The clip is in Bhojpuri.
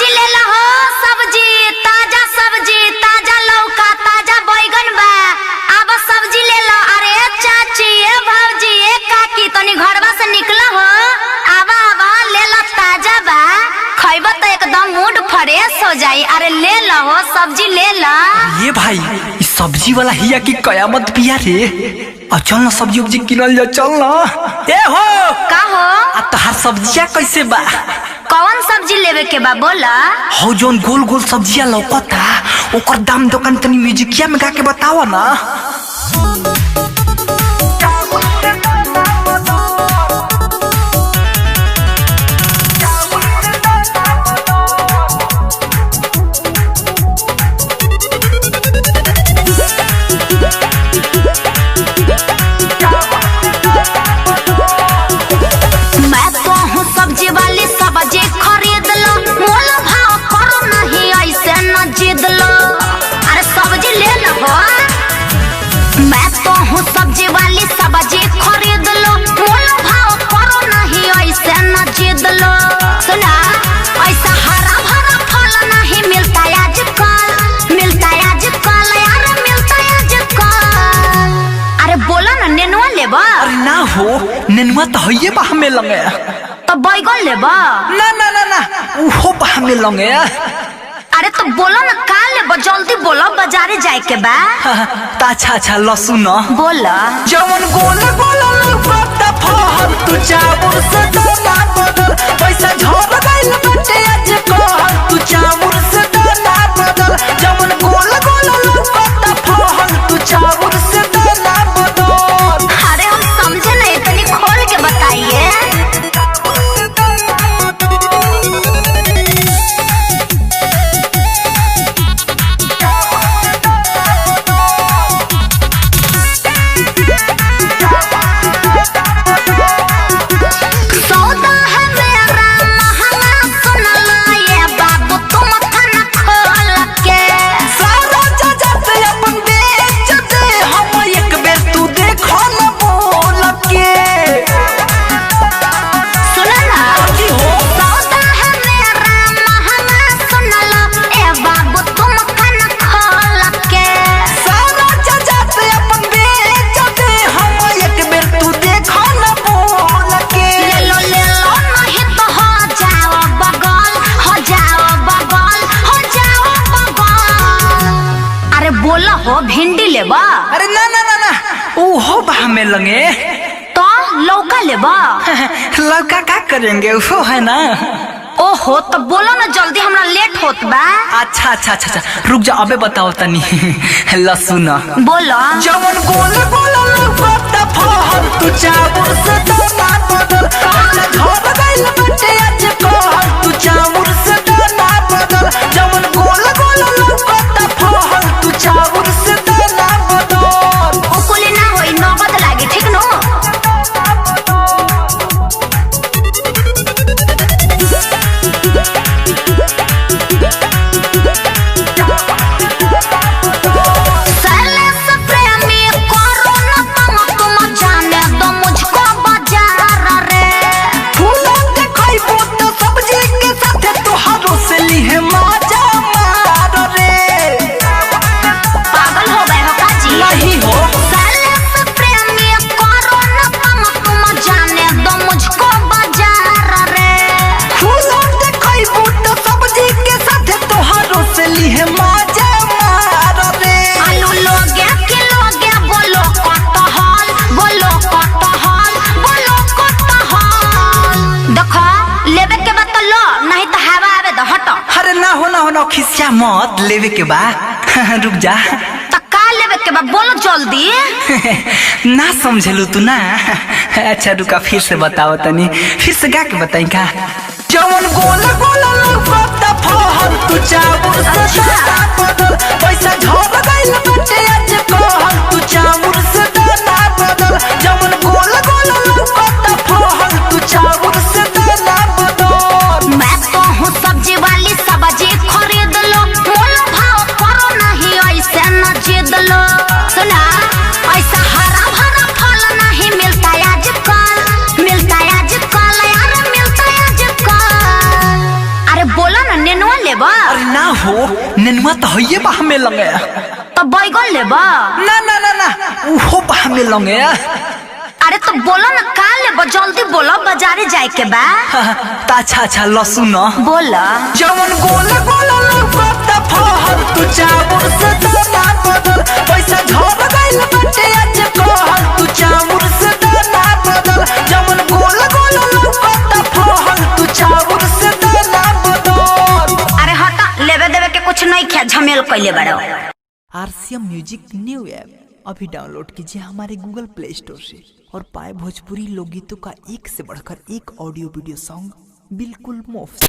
सब्जी ले लो हो, सब्जी ताजा लौका ताजा बैगन बा। अब सब्जी ले लो। अरे चाची ए भौजी ए काकी तनी घरवा से निकलो हो। आवा ले लो, ताजा बा। खइबो तो एकदम मूड फ्रेश हो जाई। अरे ले लो हो, सब्जी ले लो। ये भाई इस सब्जी वाला हिया की कयामत पिया रे। और चल ना सब्जी उब्जी किनल जा, चल ना। ए हो का हो? आ तोहार सब्जिया कैसे बा? कौन सब्जी लेवे के बा बोला? हो जोन गोल गोल सब्जिया लौकता ओकर दाम दुकान तनी म्यूजिकिया में गा के बतावा ना। मैं तो हूँ सब्जी वाली, सब्जी खरीद लो। मोल भाव करो नहीं ऐसे न जिद लो। अरे सब्जी ले लो हो। मैं तो हूँ सब्जी वाली, सब्जी खरीद लो। मोल भाव करो नहीं ऐसे न जिद लो। सुना, ऐसा हरा भरा फल नहीं मिलता आजकल, मिलता आजकल यार, मिलता आजकल। अरे बोला ना, नेनुआ लेबा? अरे ना हो, नेनुआ तो हइये बा हमें लंगे। तो बैगन लेबा? ना ना ना ना उहो बा हमें लंगे। अरे तो बोलो ना, का लेबा? जल्दी बोलो, बाजारे जाए के बा। अच्छा लहसुन ना बोला। जवन गोल गोल लौकता फल तू चाउर से दाना बदल। पैसा झड़ गइल बाटे आज कहल तू चाउर से दाना बदल। जवन गोल गोल लौकता फल तू चाउर से दाना बदल। अरे हम समझे नहीं, इतनी खोल के बताइए। सौदा है मेरा महंगा, सुन लो ये बाबू तुम खाना खोल के। सारा जगत अपन बेच दे, हम एक बेर तू देखो न बोल के। सुना ना, सौदा है मेरा महंगा, सुन लो ए बाबू तुम खाना खोल के। सारा जगत अपन बेच दे, हम एक बेर तू देखो न बोल के। ले लो नहीं तो हो जाओ बगल, हो जाओ बगल, हो जाओ बगल। अरे बोला हो, भिंडी लेबा? अरे ना ना ना ना ओहो बा हमें लंगे। तो लौका लेबा? लौका का करेंगे, वो है ना। ओहो, तो बोलो ना जल्दी, हमरा लेट होत बा। अच्छा रुक जा, अबे बताओ तनी। लहसुन बोलो। जवन गोल गोल लौकता फल तू चाउर से दाना बदल। पैसा झड़ गइल बाटे आज कहल तू चाउर से दाना बदल। जवन गोल गोल लौकता फल तू चाउर से दाना बदल। उकुली ना होई, नगद लागी, ठीक नो? साले से प्रेमी करो ना तुम, जाने दो मुझको बाजार रे। फूलों के खइबो तो सब्जी के साथे तोहारो से लिहे माजा मार रे। पागल हो गए हो का जी? नहीं हो। साले से प्रेमी करो ना तुम, जाने दो मुझको बाजार रे। फूलों के खइबो तो सब्जी के साथे तोहारो से लिहे माजा मार रे। आलू लोगे कि लोगे, बोलो कटहल, बोलो कटहल, बोलो कटहल। देखो लेवे के बाद तो लो, नहीं तो हवा आवे तो हटो। अरे ना हो खिसिया मत, लेवे के बा। रुक जा। तो का लेवे के बाद बोलो जल्दी। ना समझलू तू ना। अच्छा रुका, फिर से बताओ तनी, फिर से गा के बताई का। जवन गोल गोल लौकता फल तू चाउर से दाना बदल। पैसा झड़ गइल बाटे आज कहल तू चाउर से दाना बदल। जवन गोल गोल लौकता फल तू चाउर से दाना बदल। मैं तो हूँ सब्जी वाली, सब्जी खरीद लो। मोल भाव करो नहीं ऐसे न जिद लो। सुना, ऐसा हरा भरा फल नहीं मिलता आजकल, मिलता आजकल यार, मिलता आजकल। अरे बोला ना नेनुआ लेबा। अरे ना हो, नेनुआ तो हइये बा हमें लगे। तो बैगन लेबा। ना ना ना ना उहो बा हमें लगे। अरे तो बोलो ना का लेबा, जल्दी बोलो, बाजारे जाए के बा। अच्छा अच्छा लहसुन बोला। जवन गोला गोला लौकता फहर तू चाबुर से दाना बदल, पैसा झड़ गइल बाटे आज कहर तू चाबुर से दाना बदल। जवन गोला गोला लौकता फहर तू चाबुर से दाना बदल। अरे हटा, लेवे देवे के कुछ नहीं खे, झमेल कइले बाड़ो। RCM म्यूजिक न्यू ऐप अभी डाउनलोड कीजिए हमारे गूगल प्ले स्टोर से और पाए भोजपुरी लोकगीतों का एक से बढ़कर एक ऑडियो वीडियो सॉन्ग बिल्कुल मुफ्त।